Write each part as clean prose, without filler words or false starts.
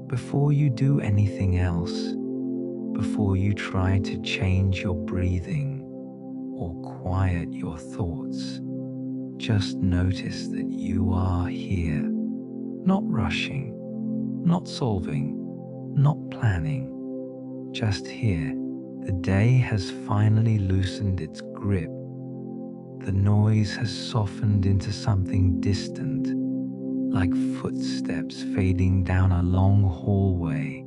Before you do anything else, before you try to change your breathing or quiet your thoughts, just notice that you are here, not rushing, not solving, not planning, just here. The day has finally loosened its grip. The noise has softened into something distant, like footsteps fading down a long hallway.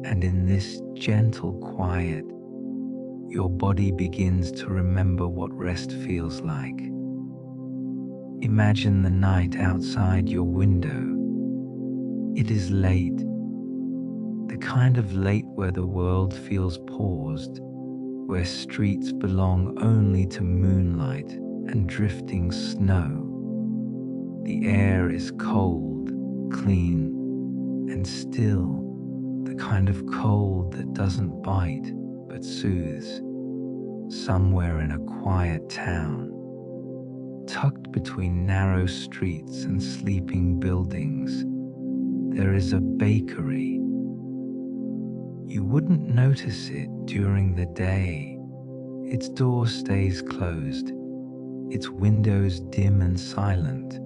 And in this gentle quiet, your body begins to remember what rest feels like. Imagine the night outside your window. It is late, the kind of late where the world feels paused, where streets belong only to moonlight and drifting snow. The air is cold, clean, and still, the kind of cold that doesn't bite but soothes. Somewhere in a quiet town, tucked between narrow streets and sleeping buildings, there is a bakery. You wouldn't notice it during the day. Its door stays closed, its windows dim and silent.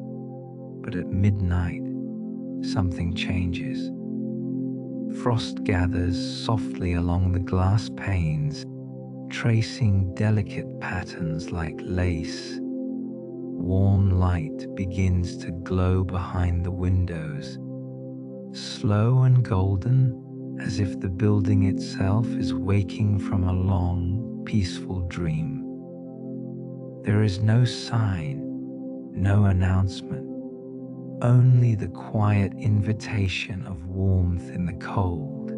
But at midnight, something changes. Frost gathers softly along the glass panes, tracing delicate patterns like lace. Warm light begins to glow behind the windows, slow and golden, as if the building itself is waking from a long, peaceful dream. There is no sign, no announcement, only the quiet invitation of warmth in the cold.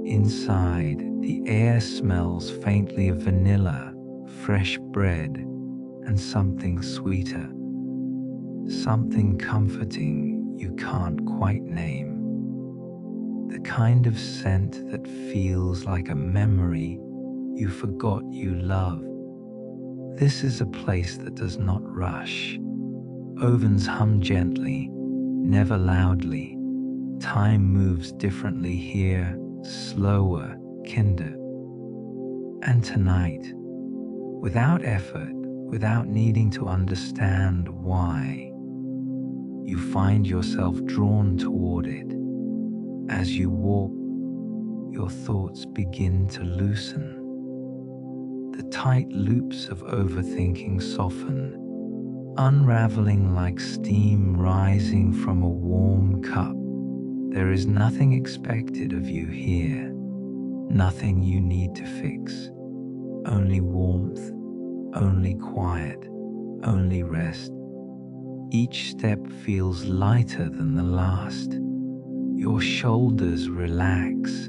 Inside, the air smells faintly of vanilla, fresh bread, and something sweeter, something comforting you can't quite name. The kind of scent that feels like a memory you forgot you love. This is a place that does not rush. Ovens hum gently, never loudly. Time moves differently here, slower, kinder. And tonight, without effort, without needing to understand why, you find yourself drawn toward it. As you walk, your thoughts begin to loosen. The tight loops of overthinking soften, unraveling like steam rising from a warm cup. There is nothing expected of you here, nothing you need to fix. Only warmth, only quiet, only rest. Each step feels lighter than the last. Your shoulders relax.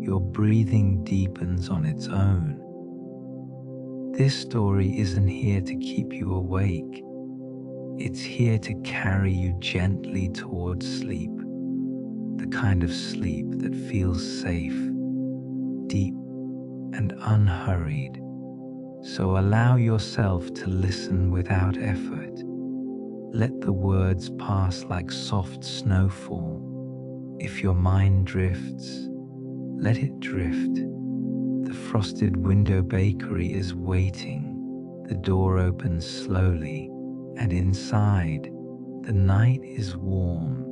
Your breathing deepens on its own. This story isn't here to keep you awake. It's here to carry you gently towards sleep. The kind of sleep that feels safe, deep, and unhurried. So allow yourself to listen without effort. Let the words pass like soft snowfall. If your mind drifts, let it drift. The frosted window bakery is waiting. The door opens slowly, and inside, the night is warm.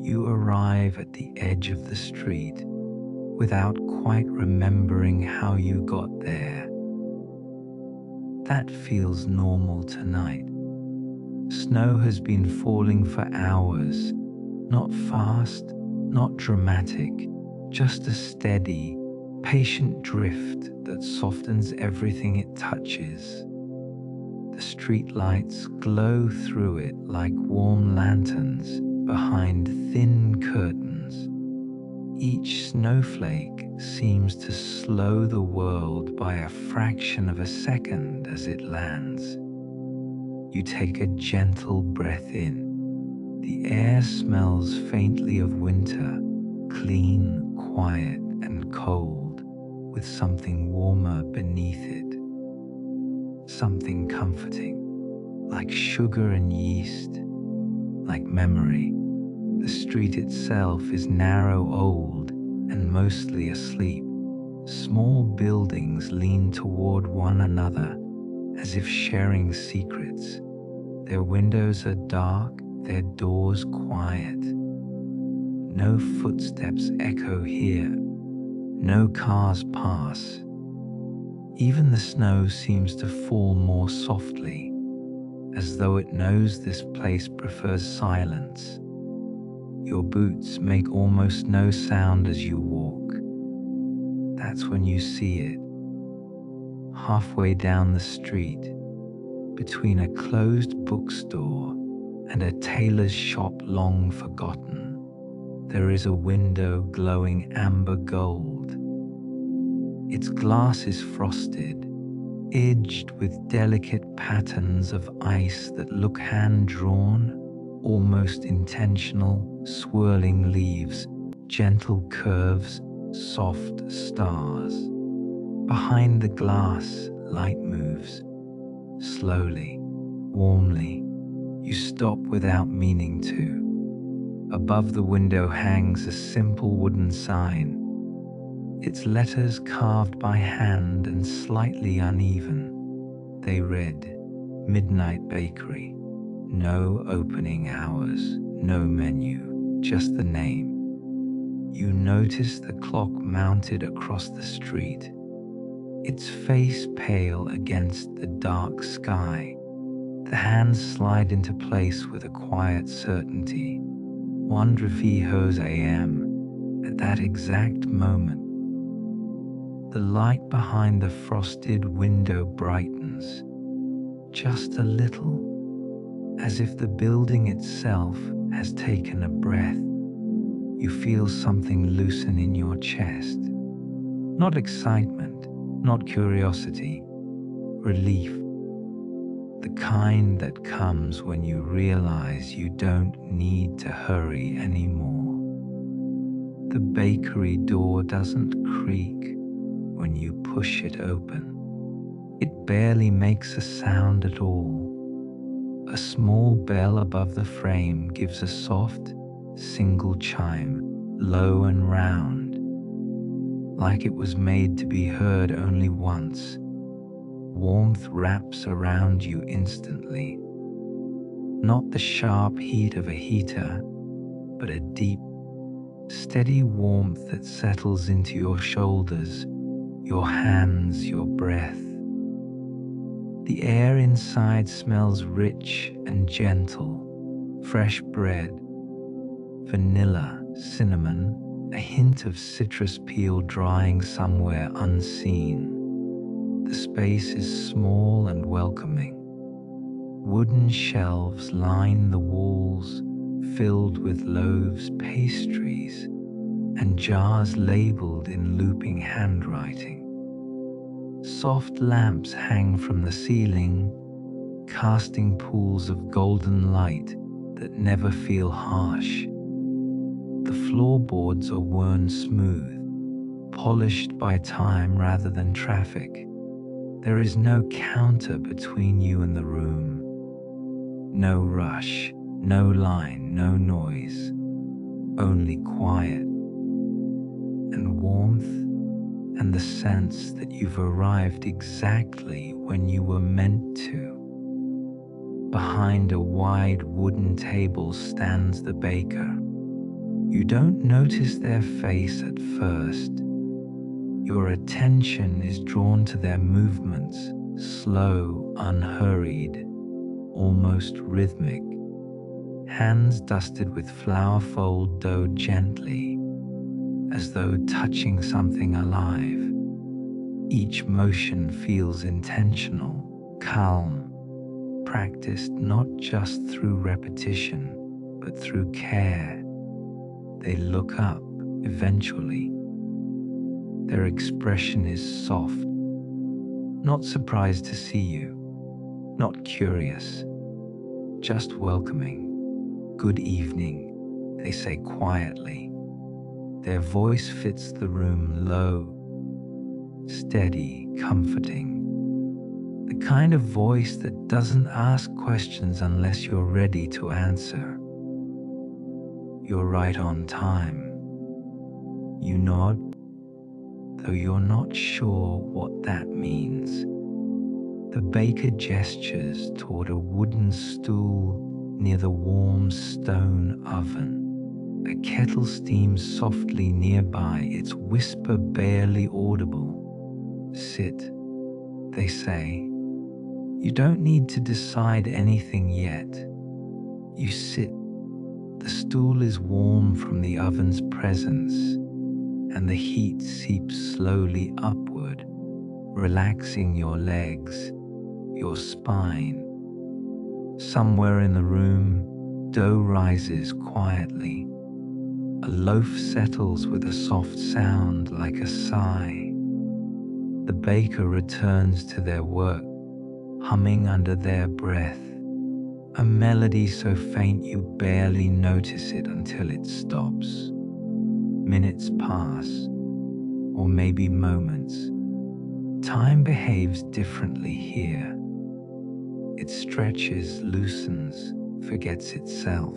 You arrive at the edge of the street without quite remembering how you got there. That feels normal tonight. Snow has been falling for hours, not fast, not dramatic, just a steady, patient drift that softens everything it touches. The streetlights glow through it like warm lanterns behind thin curtains. Each snowflake seems to slow the world by a fraction of a second as it lands. You take a gentle breath in. The air smells faintly of winter, clean, quiet, and cold, with something warmer beneath it. Something comforting, like sugar and yeast, like memory. The street itself is narrow, old, and mostly asleep. Small buildings lean toward one another as if sharing secrets. Their windows are dark, their doors quiet. No footsteps echo here, no cars pass. Even the snow seems to fall more softly, as though it knows this place prefers silence. Your boots make almost no sound as you walk. That's when you see it. Halfway down the street, between a closed bookstore and a tailor's shop long forgotten, there is a window glowing amber gold. Its glass is frosted, edged with delicate patterns of ice that look hand-drawn, almost intentional, swirling leaves, gentle curves, soft stars. Behind the glass, light moves, slowly, warmly. You stop without meaning to. Above the window hangs a simple wooden sign, its letters carved by hand and slightly uneven. They read, "Midnight Bakery." No opening hours, no menu, just the name. You notice the clock mounted across the street, its face pale against the dark sky. The hands slide into place with a quiet certainty. 1:30 a.m. At that exact moment, the light behind the frosted window brightens, just a little, as if the building itself has taken a breath. You feel something loosen in your chest. Not excitement, not curiosity, relief. The kind that comes when you realize you don't need to hurry anymore. The bakery door doesn't creak when you push it open. It barely makes a sound at all. A small bell above the frame gives a soft, single chime, low and round, like it was made to be heard only once. Warmth wraps around you instantly. Not the sharp heat of a heater, but a deep, steady warmth that settles into your shoulders, your hands, your breath. The air inside smells rich and gentle. Fresh bread, vanilla, cinnamon, a hint of citrus peel drying somewhere unseen. The space is small and welcoming. Wooden shelves line the walls, filled with loaves, pastries, and jars labeled in looping handwriting. Soft lamps hang from the ceiling, casting pools of golden light that never feel harsh. The floorboards are worn smooth, polished by time rather than traffic. There is no counter between you and the room. No rush, no line, no noise. Only quiet and warmth, and the sense that you've arrived exactly when you were meant to. Behind a wide wooden table stands the baker. You don't notice their face at first. Your attention is drawn to their movements, slow, unhurried, almost rhythmic. Hands dusted with flour fold dough gently, as though touching something alive. Each motion feels intentional, calm, practiced not just through repetition, but through care. They look up eventually. Their expression is soft, not surprised to see you, not curious, just welcoming. "Good evening," they say quietly. Their voice fits the room, low, steady, comforting. The kind of voice that doesn't ask questions unless you're ready to answer. You're right on time. You nod, though you're not sure what that means. The baker gestures toward a wooden stool near the warm stone oven. A kettle steams softly nearby, its whisper barely audible. Sit, they say. You don't need to decide anything yet. You sit. The stool is warm from the oven's presence, and the heat seeps slowly upward, relaxing your legs, your spine. Somewhere in the room, dough rises quietly. A loaf settles with a soft sound like a sigh. The baker returns to their work, humming under their breath, a melody so faint you barely notice it until it stops. Minutes pass, or maybe moments. Time behaves differently here. It stretches, loosens, forgets itself.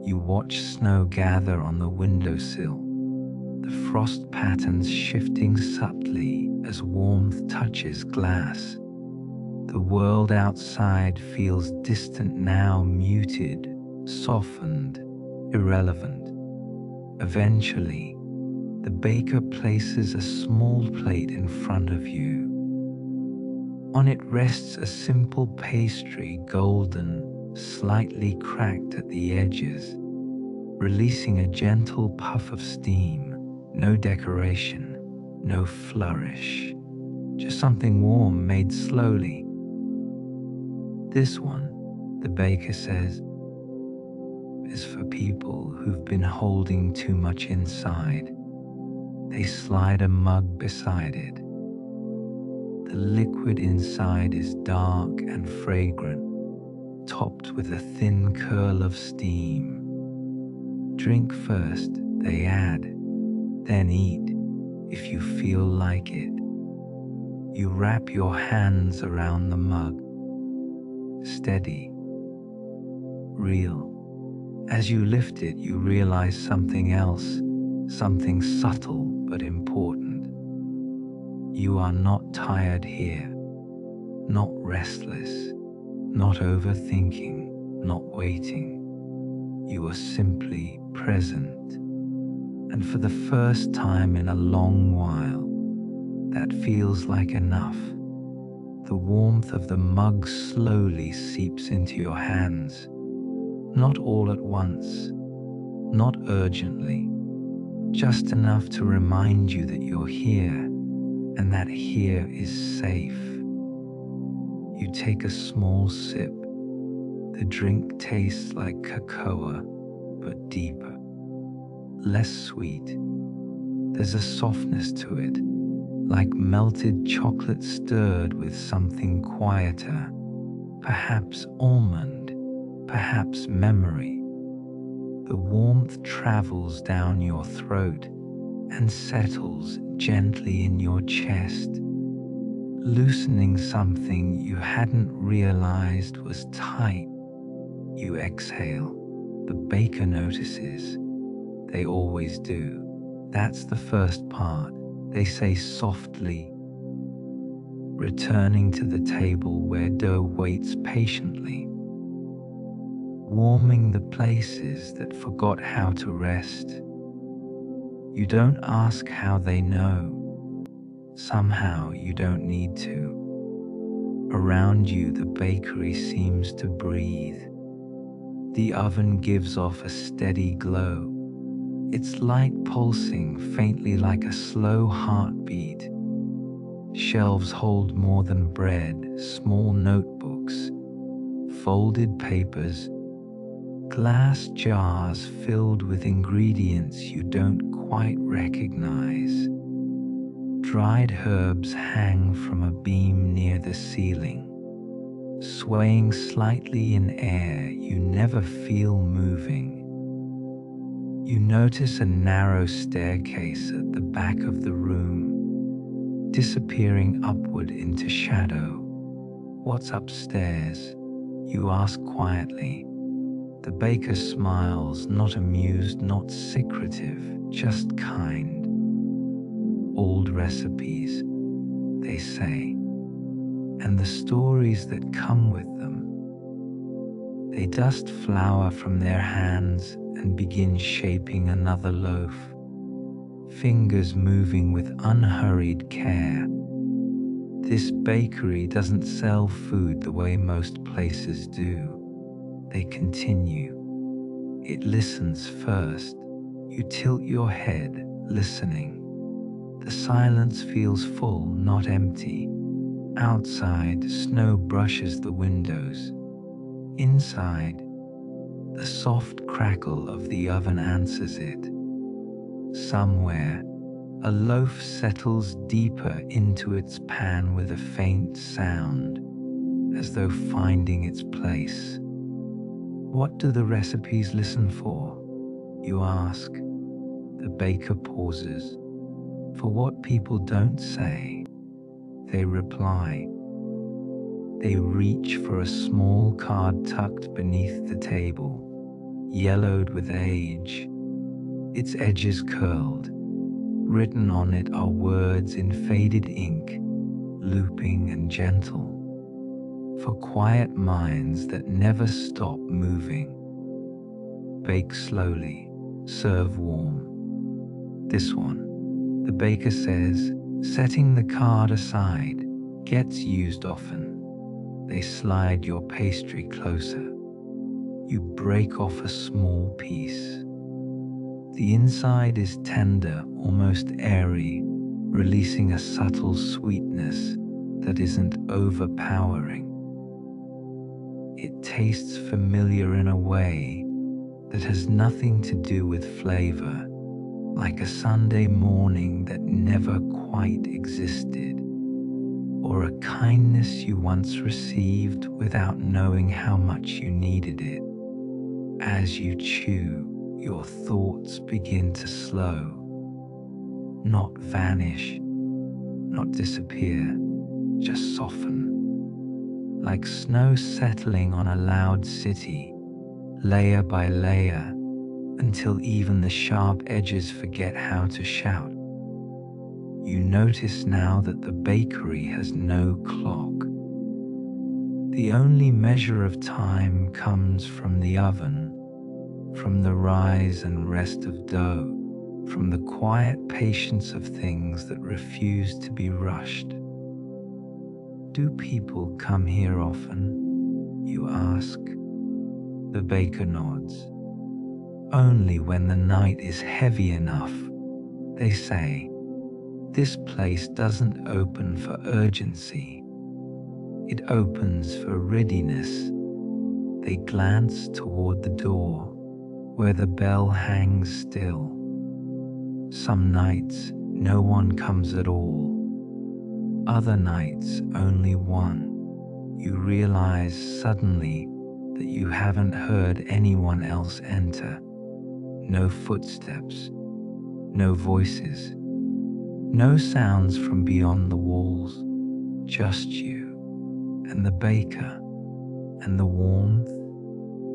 You watch snow gather on the windowsill, the frost patterns shifting subtly as warmth touches glass. The world outside feels distant now, muted, softened, irrelevant. Eventually, the baker places a small plate in front of you. On it rests a simple pastry, golden, slightly cracked at the edges, releasing a gentle puff of steam. No decoration, no flourish, just something warm made slowly. This one, the baker says, is for people who've been holding too much inside. They slide a mug beside it. The liquid inside is dark and fragrant, topped with a thin curl of steam. Drink first, they add, then eat if you feel like it. You wrap your hands around the mug. Steady, real. As you lift it, you realize something else, something subtle but important. You are not tired here, not restless, not overthinking, not waiting. You are simply present. And for the first time in a long while, that feels like enough. The warmth of the mug slowly seeps into your hands, not all at once, not urgently, just enough to remind you that you're here and that here is safe. You take a small sip. The drink tastes like cocoa, but deeper, less sweet. There's a softness to it, like melted chocolate stirred with something quieter, perhaps almond, perhaps memory. The warmth travels down your throat and settles gently in your chest, loosening something you hadn't realized was tight. You exhale. The baker notices. They always do. That's the first part. They say softly, returning to the table where dough waits patiently, warming the places that forgot how to rest. You don't ask how they know. Somehow you don't need to. Around you, the bakery seems to breathe. The oven gives off a steady glow, its light pulsing faintly like a slow heartbeat. Shelves hold more than bread, small notebooks, folded papers, glass jars filled with ingredients you don't quite recognize. Dried herbs hang from a beam near the ceiling, swaying slightly in air you never feel moving. You notice a narrow staircase at the back of the room, disappearing upward into shadow. What's upstairs? You ask quietly. The baker smiles, not amused, not secretive, just kind. Old recipes, they say, and the stories that come with them. They dust flour from their hands and begin shaping another loaf, fingers moving with unhurried care. This bakery doesn't sell food the way most places do. They continue. It listens first. You tilt your head, listening. The silence feels full, not empty. Outside, snow brushes the windows. Inside, the soft crackle of the oven answers it. Somewhere, a loaf settles deeper into its pan with a faint sound, as though finding its place. What do the recipes listen for? You ask. The baker pauses. For what people don't say, they reply. They reach for a small card tucked beneath the table, yellowed with age, its edges curled. Written on it are words in faded ink, looping and gentle, for quiet minds that never stop moving. Bake slowly, serve warm. This one, the baker says, setting the card aside, gets used often. They slide your pastry closer. You break off a small piece. The inside is tender, almost airy, releasing a subtle sweetness that isn't overpowering. It tastes familiar in a way that has nothing to do with flavor, like a Sunday morning that never quite existed, or a kindness you once received without knowing how much you needed it. As you chew, your thoughts begin to slow, not vanish, not disappear, just soften. Like snow settling on a loud city, layer by layer, until even the sharp edges forget how to shout. You notice now that the bakery has no clock. The only measure of time comes from the oven, from the rise and rest of dough, from the quiet patience of things that refuse to be rushed. Do people come here often? You ask. The baker nods. Only when the night is heavy enough, they say. This place doesn't open for urgency. It opens for readiness. They glance toward the door, where the bell hangs still. Some nights, no one comes at all. Other nights, only one. You realize suddenly that you haven't heard anyone else enter. No footsteps, no voices, no sounds from beyond the walls. Just you and the baker and the warmth.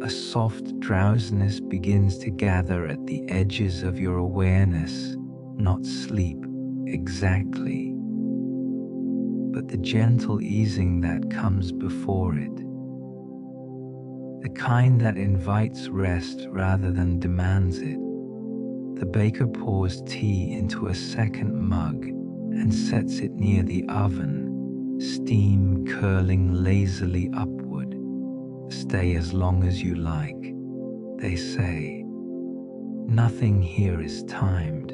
A soft drowsiness begins to gather at the edges of your awareness, not sleep exactly, but the gentle easing that comes before it. The kind that invites rest rather than demands it. The baker pours tea into a second mug and sets it near the oven, steam curling lazily upward. Stay as long as you like, they say. Nothing here is timed.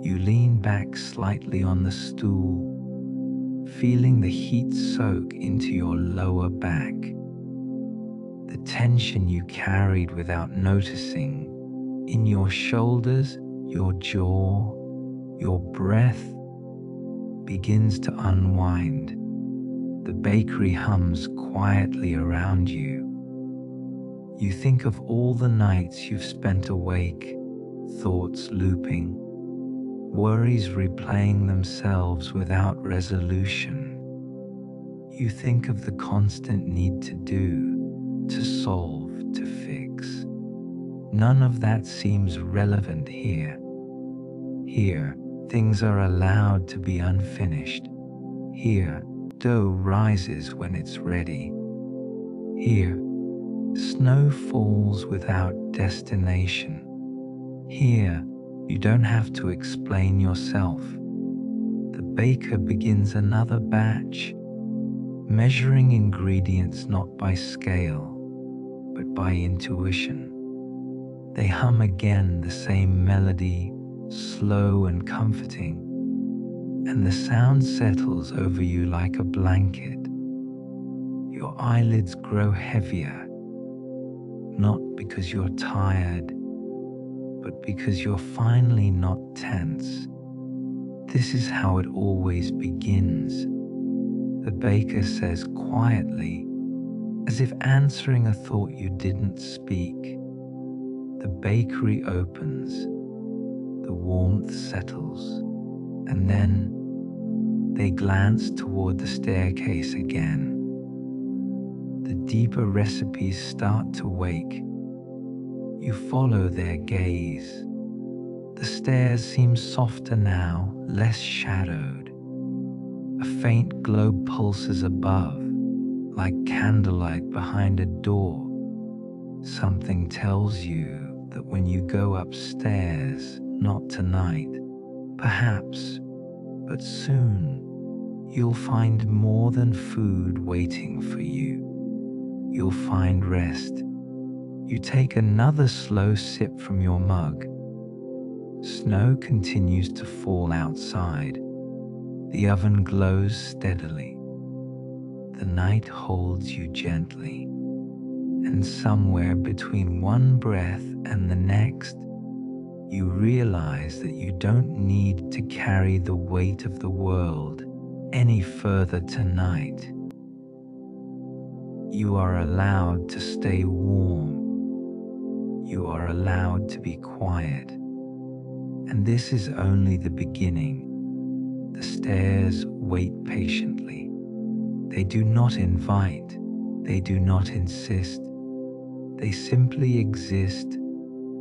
You lean back slightly on the stool, feeling the heat soak into your lower back. The tension you carried without noticing in your shoulders, your jaw, your breath begins to unwind. The bakery hums quietly around you. You think of all the nights you've spent awake, thoughts looping, worries replaying themselves without resolution. You think of the constant need to do, to solve, to fix. None of that seems relevant here. Here, things are allowed to be unfinished. Here, dough rises when it's ready. Here, snow falls without destination. Here, you don't have to explain yourself. The baker begins another batch, measuring ingredients not by scale, but by intuition. They hum again the same melody, slow and comforting, and the sound settles over you like a blanket. Your eyelids grow heavier, not because you're tired, but because you're finally not tense. This is how it always begins, the baker says quietly, as if answering a thought you didn't speak. The bakery opens, the warmth settles, and then they glance toward the staircase again. The deeper recipes start to wake. You follow their gaze. The stairs seem softer now, less shadowed. A faint glow pulses above, like candlelight behind a door. Something tells you that when you go upstairs, not tonight, perhaps, but soon, you'll find more than food waiting for you. You'll find rest. You take another slow sip from your mug. Snow continues to fall outside. The oven glows steadily. The night holds you gently. And somewhere between one breath and the next, you realize that you don't need to carry the weight of the world any further tonight. You are allowed to stay warm. You are allowed to be quiet. And this is only the beginning. The stairs wait patiently. They do not invite. They do not insist. They simply exist.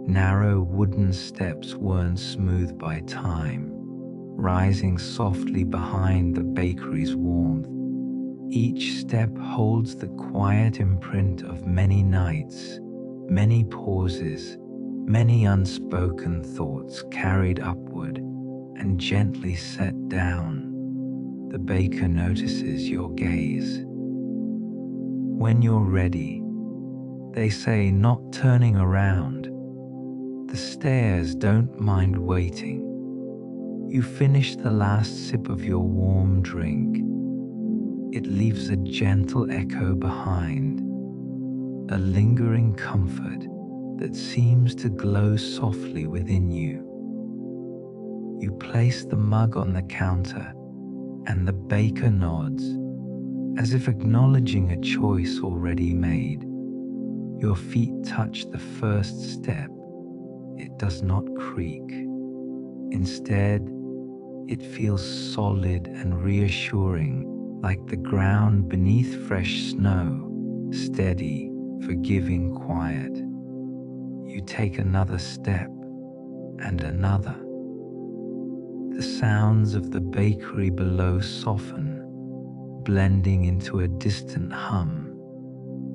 Narrow wooden steps worn smooth by time, rising softly behind the bakery's warmth. Each step holds the quiet imprint of many nights, many pauses, many unspoken thoughts carried upward and gently set down. The baker notices your gaze. When you're ready, they say, not turning around. The stairs don't mind waiting. You finish the last sip of your warm drink. It leaves a gentle echo behind, a lingering comfort that seems to glow softly within you. You place the mug on the counter, and the baker nods, as if acknowledging a choice already made. Your feet touch the first step. It does not creak. Instead, it feels solid and reassuring, like the ground beneath fresh snow, steady, forgiving, quiet. You take another step, and another. The sounds of the bakery below soften, blending into a distant hum,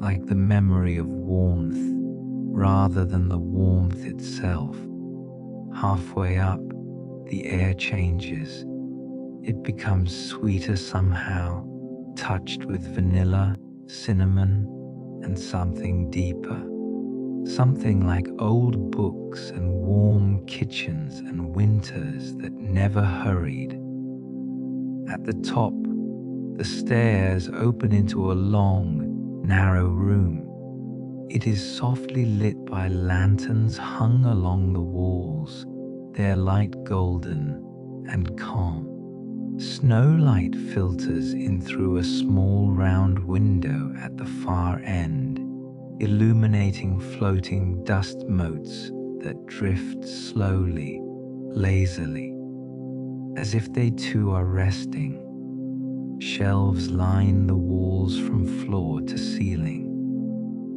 like the memory of warmth rather than the warmth itself. Halfway up, the air changes. It becomes sweeter somehow, touched with vanilla, cinnamon, and something deeper. Something like old books and warm kitchens and winters that never hurried. At the top, the stairs open into a long, narrow room. It is softly lit by lanterns hung along the walls, their light golden and calm. Snowlight filters in through a small round window at the far end, illuminating floating dust motes that drift slowly, lazily, as if they too are resting. Shelves line the walls from floor to ceiling,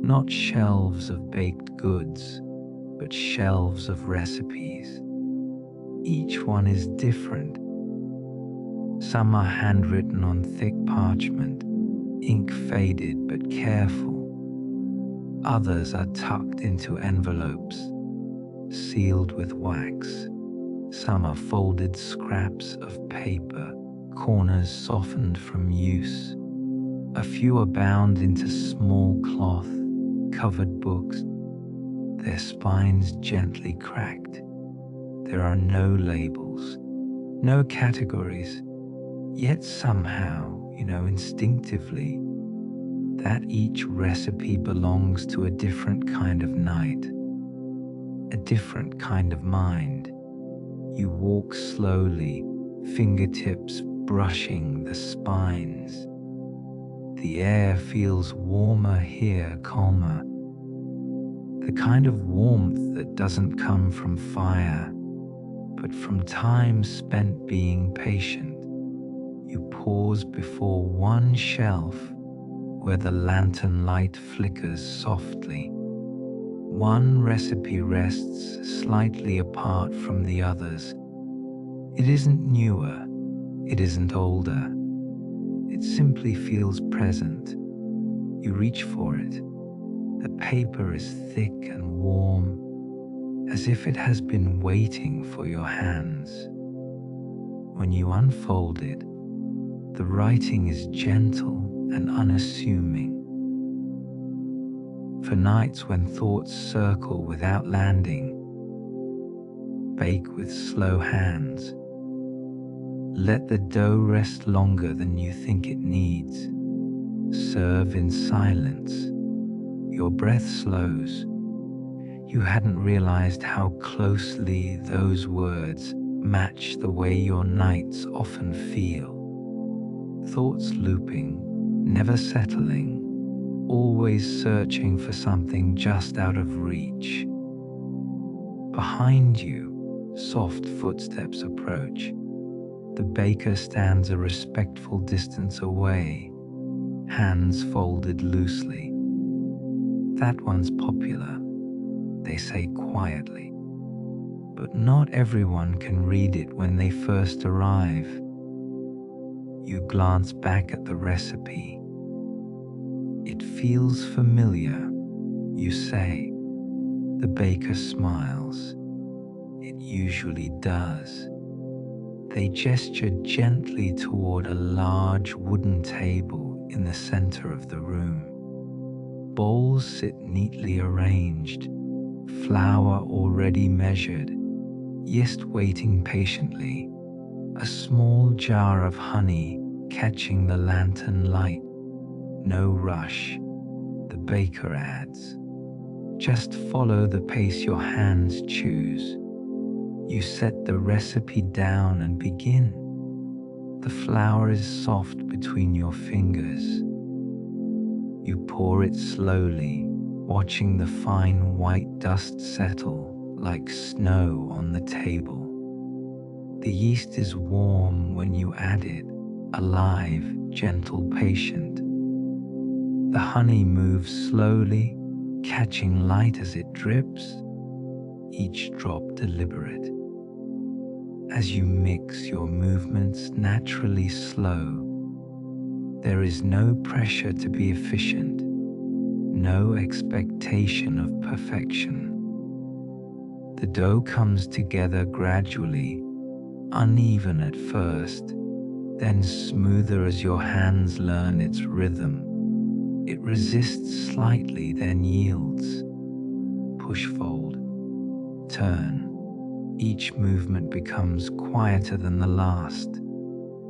not shelves of baked goods, but shelves of recipes. Each one is different. Some are handwritten on thick parchment, ink faded but careful. Others are tucked into envelopes, sealed with wax. Some are folded scraps of paper, corners softened from use. A few are bound into small cloth-covered books, their spines gently cracked. There are no labels, no categories, yet somehow, instinctively, that each recipe belongs to a different kind of night, a different kind of mind. You walk slowly, fingertips brushing the spines. The air feels warmer here, calmer. The kind of warmth that doesn't come from fire, but from time spent being patient. You pause before one shelf where the lantern light flickers softly. One recipe rests slightly apart from the others. It isn't newer, it isn't older. It simply feels present. You reach for it. The paper is thick and warm, as if it has been waiting for your hands. When you unfold it, the writing is gentle and unassuming. For nights when thoughts circle without landing, bake with slow hands. Let the dough rest longer than you think it needs. Serve in silence. Your breath slows. You hadn't realized how closely those words match the way your nights often feel. Thoughts looping, never settling, always searching for something just out of reach. Behind you, soft footsteps approach. The baker stands a respectful distance away, hands folded loosely. That one's popular, they say quietly. But not everyone can read it when they first arrive. You glance back at the recipe. It feels familiar, you say. The baker smiles. It usually does. They gesture gently toward a large wooden table in the center of the room. Bowls sit neatly arranged, flour already measured, yeast waiting patiently, a small jar of honey catching the lantern light. No rush, the baker adds. Just follow the pace your hands choose. You set the recipe down and begin. The flour is soft between your fingers. You pour it slowly, watching the fine white dust settle like snow on the table. The yeast is warm when you add it, alive, gentle, patient. The honey moves slowly, catching light as it drips, each drop deliberate. As you mix, your movements naturally slow. There is no pressure to be efficient, no expectation of perfection. The dough comes together gradually, uneven at first, then smoother as your hands learn its rhythm. It resists slightly, then yields. Push, fold, turn. Each movement becomes quieter than the last.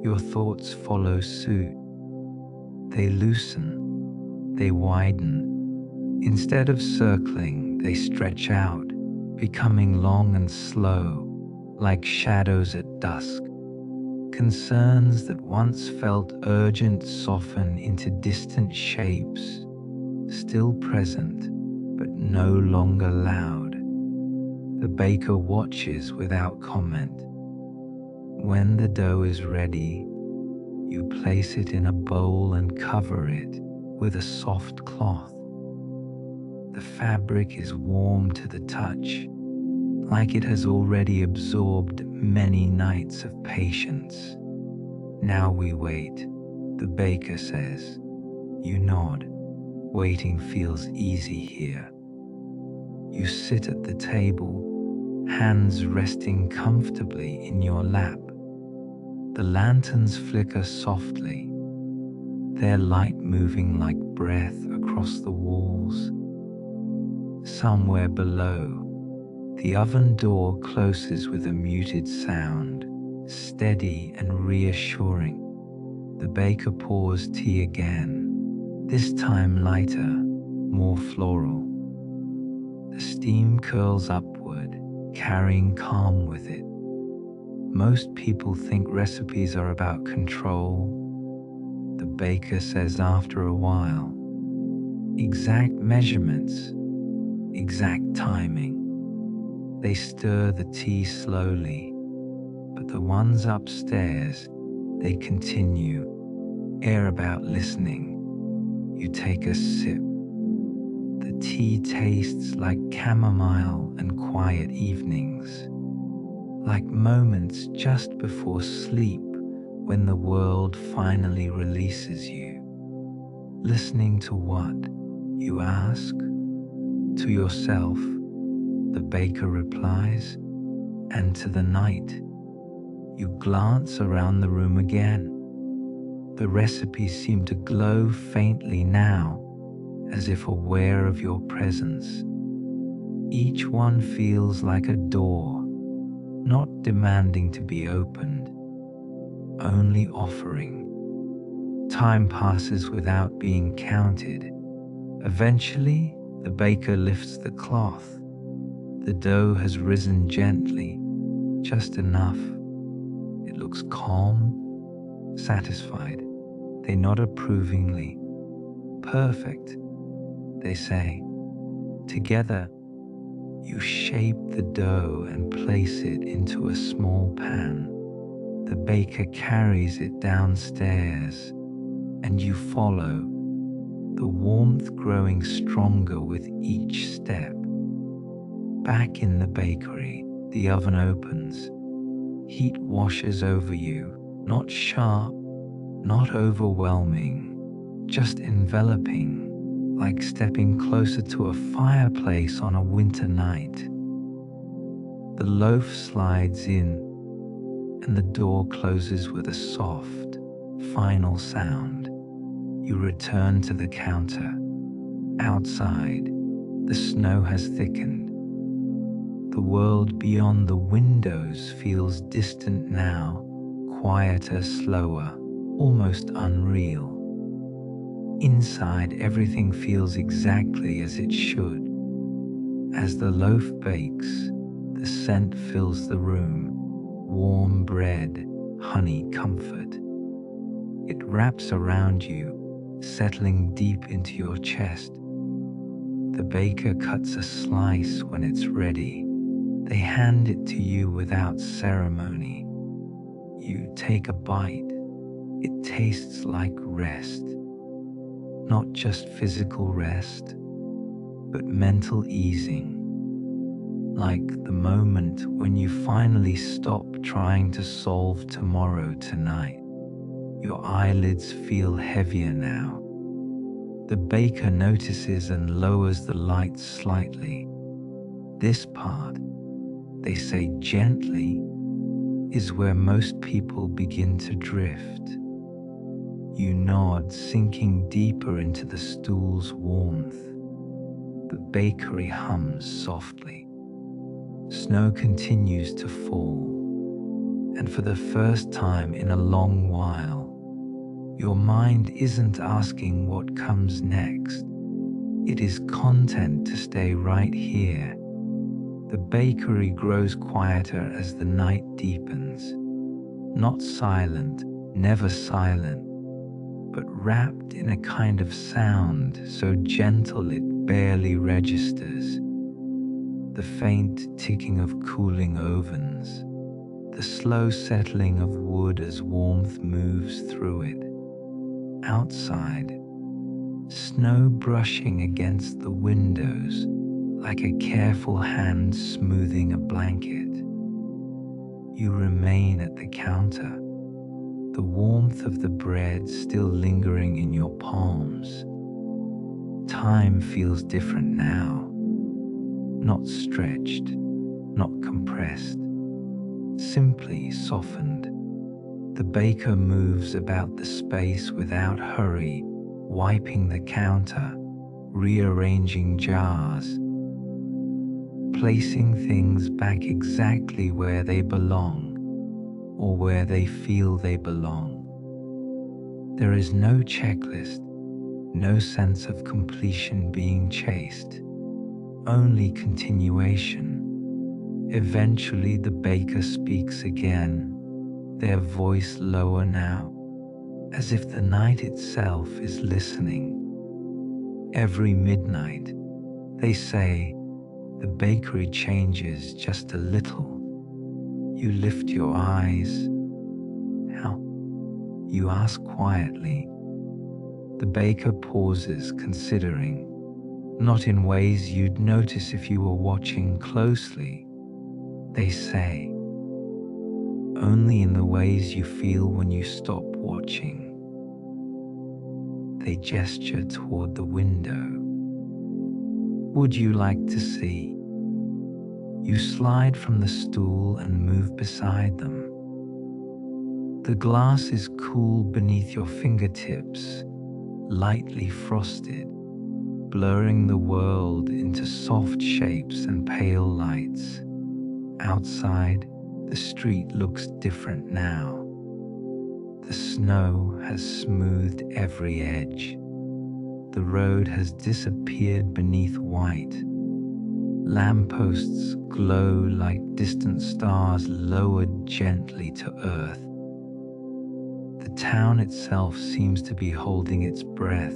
Your thoughts follow suit. They loosen, they widen. Instead of circling, they stretch out, becoming long and slow, like shadows at dusk. Concerns that once felt urgent soften into distant shapes, still present, but no longer loud. The baker watches without comment. When the dough is ready, you place it in a bowl and cover it with a soft cloth. The fabric is warm to the touch, like it has already absorbed many nights of patience. Now we wait, the baker says. You nod. Waiting feels easy here. You sit at the table, hands resting comfortably in your lap. The lanterns flicker softly, their light moving like breath across the walls. Somewhere below, the oven door closes with a muted sound, steady and reassuring. The baker pours tea again, this time lighter, more floral. The steam curls upward, carrying calm with it. Most people think recipes are about control. The baker says after a while, exact measurements, exact timing. They stir the tea slowly, but the ones upstairs, they continue, air about listening. You take a sip. The tea tastes like chamomile and quiet evenings, like moments just before sleep when the world finally releases you. Listening to what, you ask? To yourself, the baker replies, and to the night. You glance around the room again. The recipes seem to glow faintly now, as if aware of your presence. Each one feels like a door, not demanding to be opened, only offering. Time passes without being counted. Eventually, the baker lifts the cloth. The dough has risen gently, just enough. It looks calm, satisfied. They nod approvingly. Perfect, they say. Together, you shape the dough and place it into a small pan. The baker carries it downstairs, and you follow, the warmth growing stronger with each step. Back in the bakery, the oven opens. Heat washes over you, not sharp, not overwhelming, just enveloping, like stepping closer to a fireplace on a winter night. The loaf slides in, and the door closes with a soft, final sound. You return to the counter. Outside, the snow has thickened. The world beyond the windows feels distant now, quieter, slower, almost unreal. Inside, everything feels exactly as it should. As the loaf bakes, the scent fills the room, warm bread, honey, comfort. It wraps around you, settling deep into your chest. The baker cuts a slice when it's ready. They hand it to you without ceremony. You take a bite. It tastes like rest. Not just physical rest, but mental easing. Like the moment when you finally stop trying to solve tomorrow tonight. Your eyelids feel heavier now. The baker notices and lowers the lights slightly. This part, they say gently, is where most people begin to drift. You nod, sinking deeper into the stool's warmth. The bakery hums softly. Snow continues to fall, and for the first time in a long while, your mind isn't asking what comes next. It is content to stay right here. The bakery grows quieter as the night deepens. Not silent, never silent, but wrapped in a kind of sound so gentle it barely registers. The faint ticking of cooling ovens, the slow settling of wood as warmth moves through it. Outside, snow brushing against the windows like a careful hand smoothing a blanket. You remain at the counter, the warmth of the bread still lingering in your palms. Time feels different now, not stretched, not compressed, simply softened. The baker moves about the space without hurry, wiping the counter, rearranging jars, placing things back exactly where they belong, or where they feel they belong. There is no checklist, no sense of completion being chased, only continuation. Eventually the baker speaks again, their voice lower now, as if the night itself is listening. Every midnight, they say, the bakery changes just a little. You lift your eyes. How? You ask quietly. The baker pauses, considering, not in ways you'd notice if you were watching closely. They say, only in the ways you feel when you stop watching. They gesture toward the window. Would you like to see? You slide from the stool and move beside them. The glass is cool beneath your fingertips, lightly frosted, blurring the world into soft shapes and pale lights. Outside, the street looks different now. The snow has smoothed every edge. The road has disappeared beneath white. Lampposts glow like distant stars lowered gently to earth. The town itself seems to be holding its breath.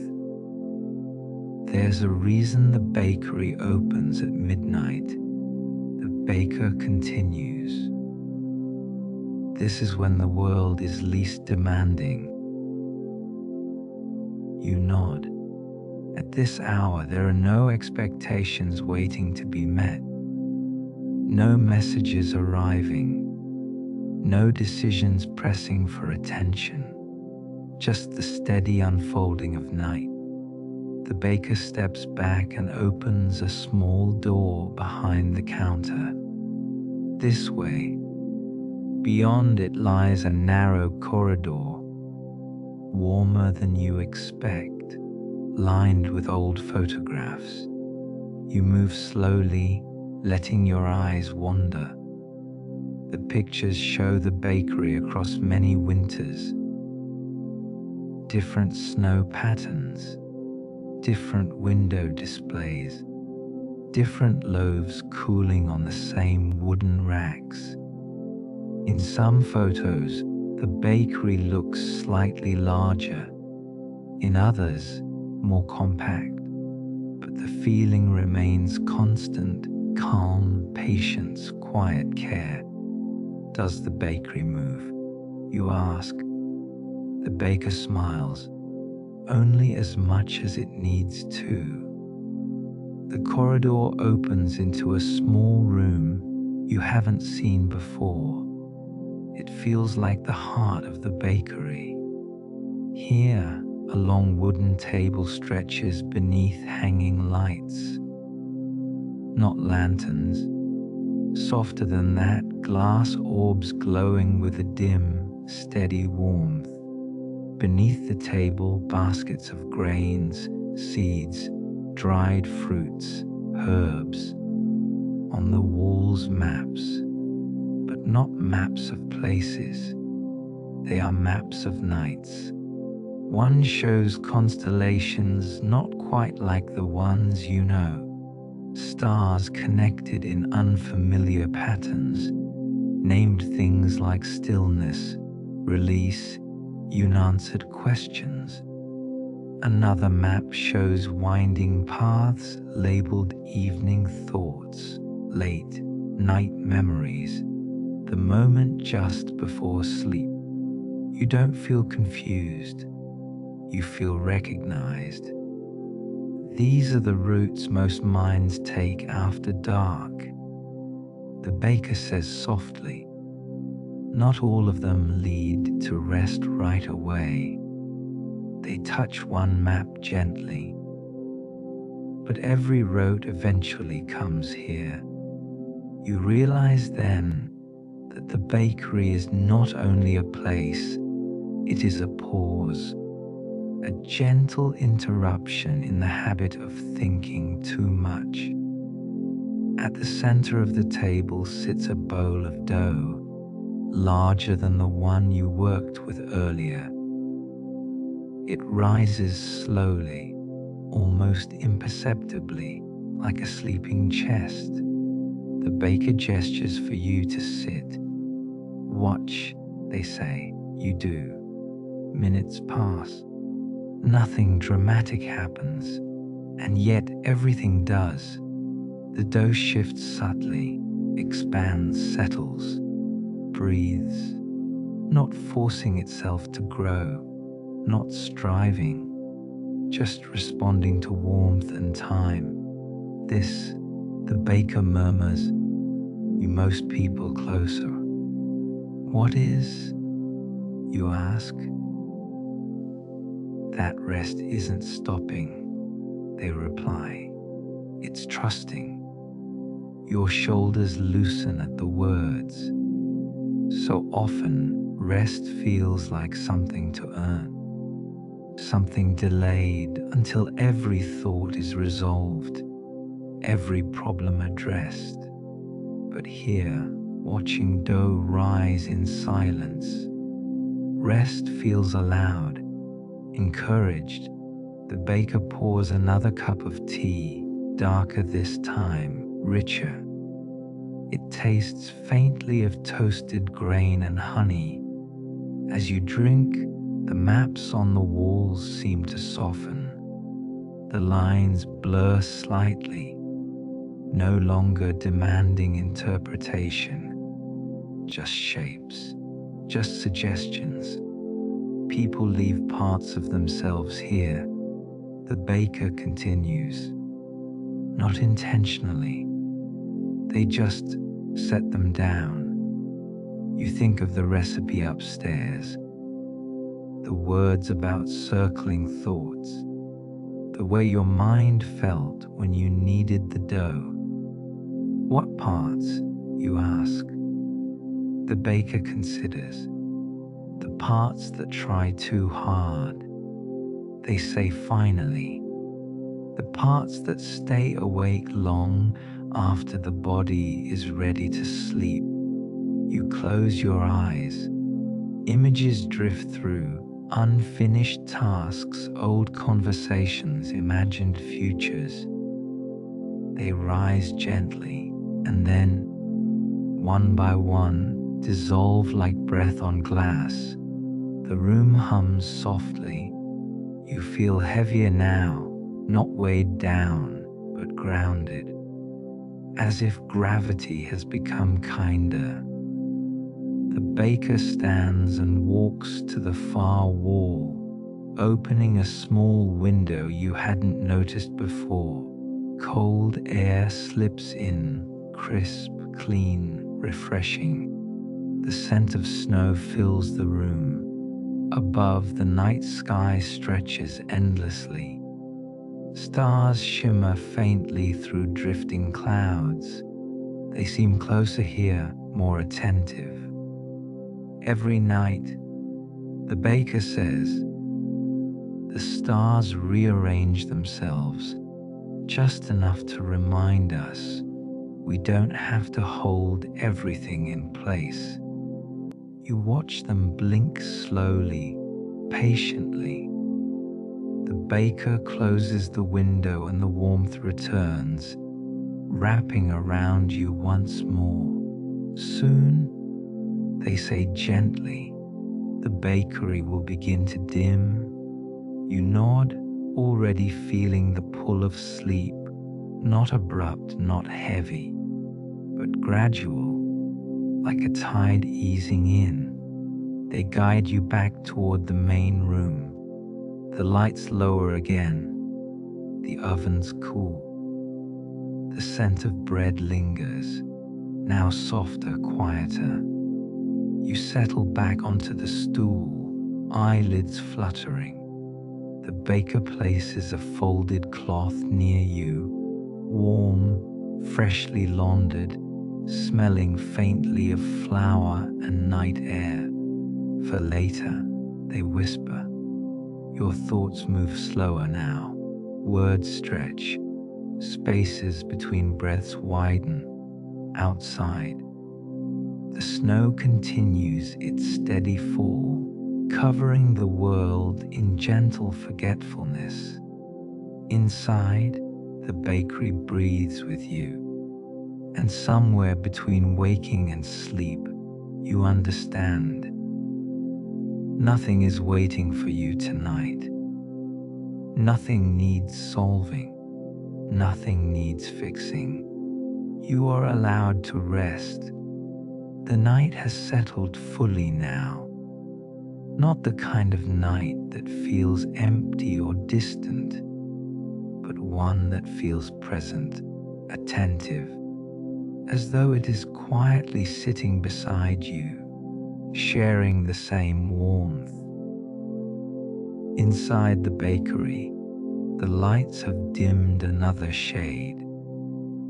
There's a reason the bakery opens at midnight. The baker continues. This is when the world is least demanding. You nod. At this hour, there are no expectations waiting to be met. No messages arriving. No decisions pressing for attention. Just the steady unfolding of night. The baker steps back and opens a small door behind the counter. This way. Beyond it lies a narrow corridor, warmer than you expect, lined with old photographs. You move slowly, letting your eyes wander. The pictures show the bakery across many winters. Different snow patterns, different window displays, different loaves cooling on the same wooden racks. In some photos, the bakery looks slightly larger. In others, more compact. But the feeling remains constant, calm, patience, quiet care. Does the bakery move? You ask. The baker smiles, only as much as it needs to. The corridor opens into a small room you haven't seen before. It feels like the heart of the bakery. Here, a long wooden table stretches beneath hanging lights. Not lanterns. Softer than that, glass orbs glowing with a dim, steady warmth. Beneath the table, baskets of grains, seeds, dried fruits, herbs. On the walls, maps. But not maps of places. They are maps of nights. One shows constellations not quite like the ones you know. Stars connected in unfamiliar patterns, named things like stillness, release, unanswered questions. Another map shows winding paths labeled evening thoughts, late night memories, the moment just before sleep. You don't feel confused. You feel recognized. These are the routes most minds take after dark. The baker says softly. Not all of them lead to rest right away. They touch one map gently. But every road eventually comes here. You realize then that the bakery is not only a place, it is a pause, a gentle interruption in the habit of thinking too much. At the center of the table sits a bowl of dough, larger than the one you worked with earlier. It rises slowly, almost imperceptibly, like a sleeping chest. The baker gestures for you to sit. Watch, they say. You do. Minutes pass. Nothing dramatic happens, and yet everything does. The dough shifts subtly, expands, settles, breathes, not forcing itself to grow, not striving, just responding to warmth and time. This, the baker murmurs, you most people closer. What is? You ask. That rest isn't stopping, they reply. It's trusting. Your shoulders loosen at the words. So often, rest feels like something to earn, something delayed until every thought is resolved, every problem addressed. But here, watching dough rise in silence, rest feels allowed, encouraged. The baker pours another cup of tea, darker this time, richer. It tastes faintly of toasted grain and honey. As you drink, the maps on the walls seem to soften. The lines blur slightly, no longer demanding interpretation. Just shapes, just suggestions. People leave parts of themselves here. The baker continues. Not intentionally. They just set them down. You think of the recipe upstairs, the words about circling thoughts, the way your mind felt when you kneaded the dough. What parts, you ask? The baker considers. The parts that try too hard. They say finally. The parts that stay awake long after the body is ready to sleep. You close your eyes. Images drift through, unfinished tasks, old conversations, imagined futures. They rise gently, and then, one by one, dissolve like breath on glass. The room hums softly. You feel heavier now, not weighed down, but grounded, as if gravity has become kinder. The baker stands and walks to the far wall, opening a small window you hadn't noticed before. Cold air slips in, crisp, clean, refreshing. The scent of snow fills the room. Above, the night sky stretches endlessly. Stars shimmer faintly through drifting clouds. They seem closer here, more attentive. Every night, the baker says, the stars rearrange themselves, just enough to remind us we don't have to hold everything in place. You watch them blink slowly, patiently. The baker closes the window and the warmth returns, wrapping around you once more. Soon, they say gently, the bakery will begin to dim. You nod, already feeling the pull of sleep, not abrupt, not heavy, but gradual, like a tide easing in. They guide you back toward the main room. The lights lower again. The oven's cool. The scent of bread lingers, now softer, quieter. You settle back onto the stool, eyelids fluttering. The baker places a folded cloth near you, warm, freshly laundered, smelling faintly of flour and night air. For later, they whisper. Your thoughts move slower now. Words stretch. Spaces between breaths widen. Outside, the snow continues its steady fall, covering the world in gentle forgetfulness. Inside, the bakery breathes with you, and somewhere between waking and sleep, you understand. Nothing is waiting for you tonight. Nothing needs solving. Nothing needs fixing. You are allowed to rest. The night has settled fully now. Not the kind of night that feels empty or distant, but one that feels present, attentive, as though it is quietly sitting beside you, sharing the same warmth. Inside the bakery, the lights have dimmed another shade.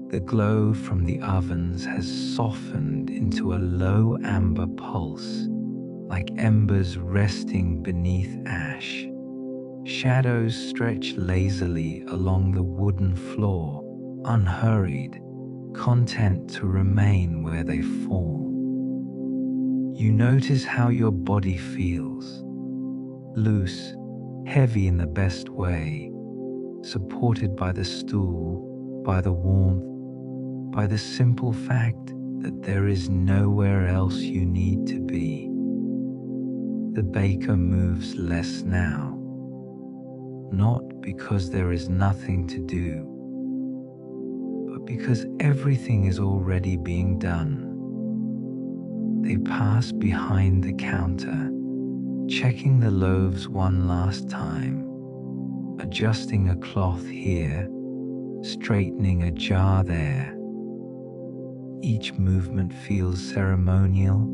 The glow from the ovens has softened into a low amber pulse, like embers resting beneath ash. Shadows stretch lazily along the wooden floor, unhurried, content to remain where they fall. You notice how your body feels, loose, heavy in the best way, supported by the stool, by the warmth, by the simple fact that there is nowhere else you need to be. The baker moves less now, not because there is nothing to do, but because everything is already being done. They pass behind the counter, checking the loaves one last time, adjusting a cloth here, straightening a jar there. Each movement feels ceremonial,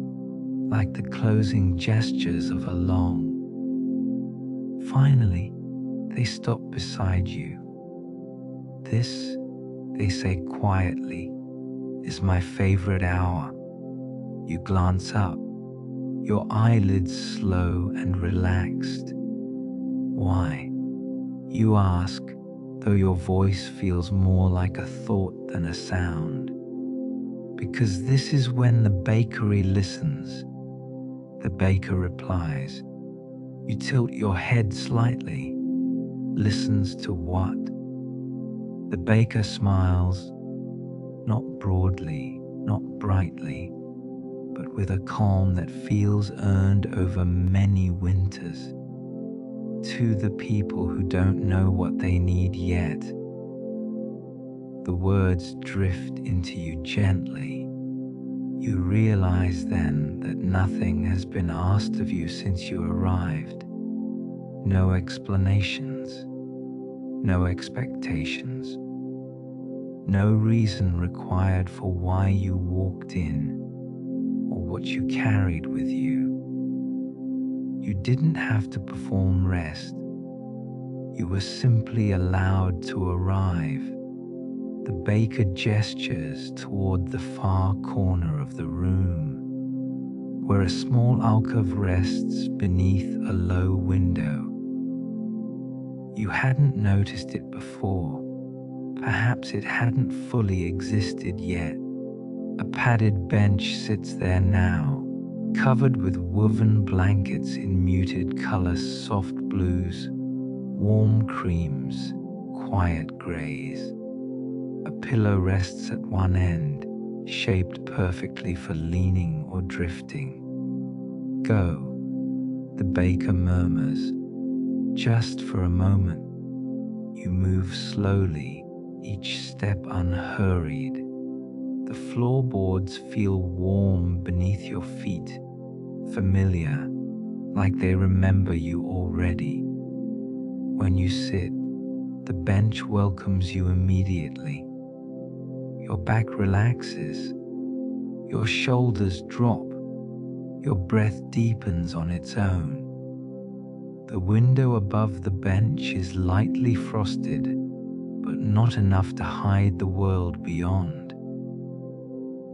like the closing gestures of a long. Finally, they stop beside you. This, they say quietly, is my favorite hour. You glance up, your eyelids slow and relaxed. Why? You ask, though your voice feels more like a thought than a sound. Because this is when the bakery listens. The baker replies. You tilt your head slightly. Listens to what? The baker smiles, not broadly, not brightly, but with a calm that feels earned over many winters. To the people who don't know what they need yet, the words drift into you gently. You realize then that nothing has been asked of you since you arrived. No explanations, no expectations, no reason required for why you walked in or what you carried with you. You didn't have to perform rest. You were simply allowed to arrive. The baker gestures toward the far corner of the room, where a small alcove rests beneath a low window. You hadn't noticed it before. Perhaps it hadn't fully existed yet. A padded bench sits there now, covered with woven blankets in muted colors, soft blues, warm creams, quiet grays. A pillow rests at one end, shaped perfectly for leaning or drifting. Go, the baker murmurs. Just for a moment, you move slowly, each step unhurried. The floorboards feel warm beneath your feet, familiar, like they remember you already. When you sit, The bench welcomes you immediately. Your back relaxes, your shoulders drop, your breath deepens on its own. The window above the bench is lightly frosted, but not enough to hide the world beyond.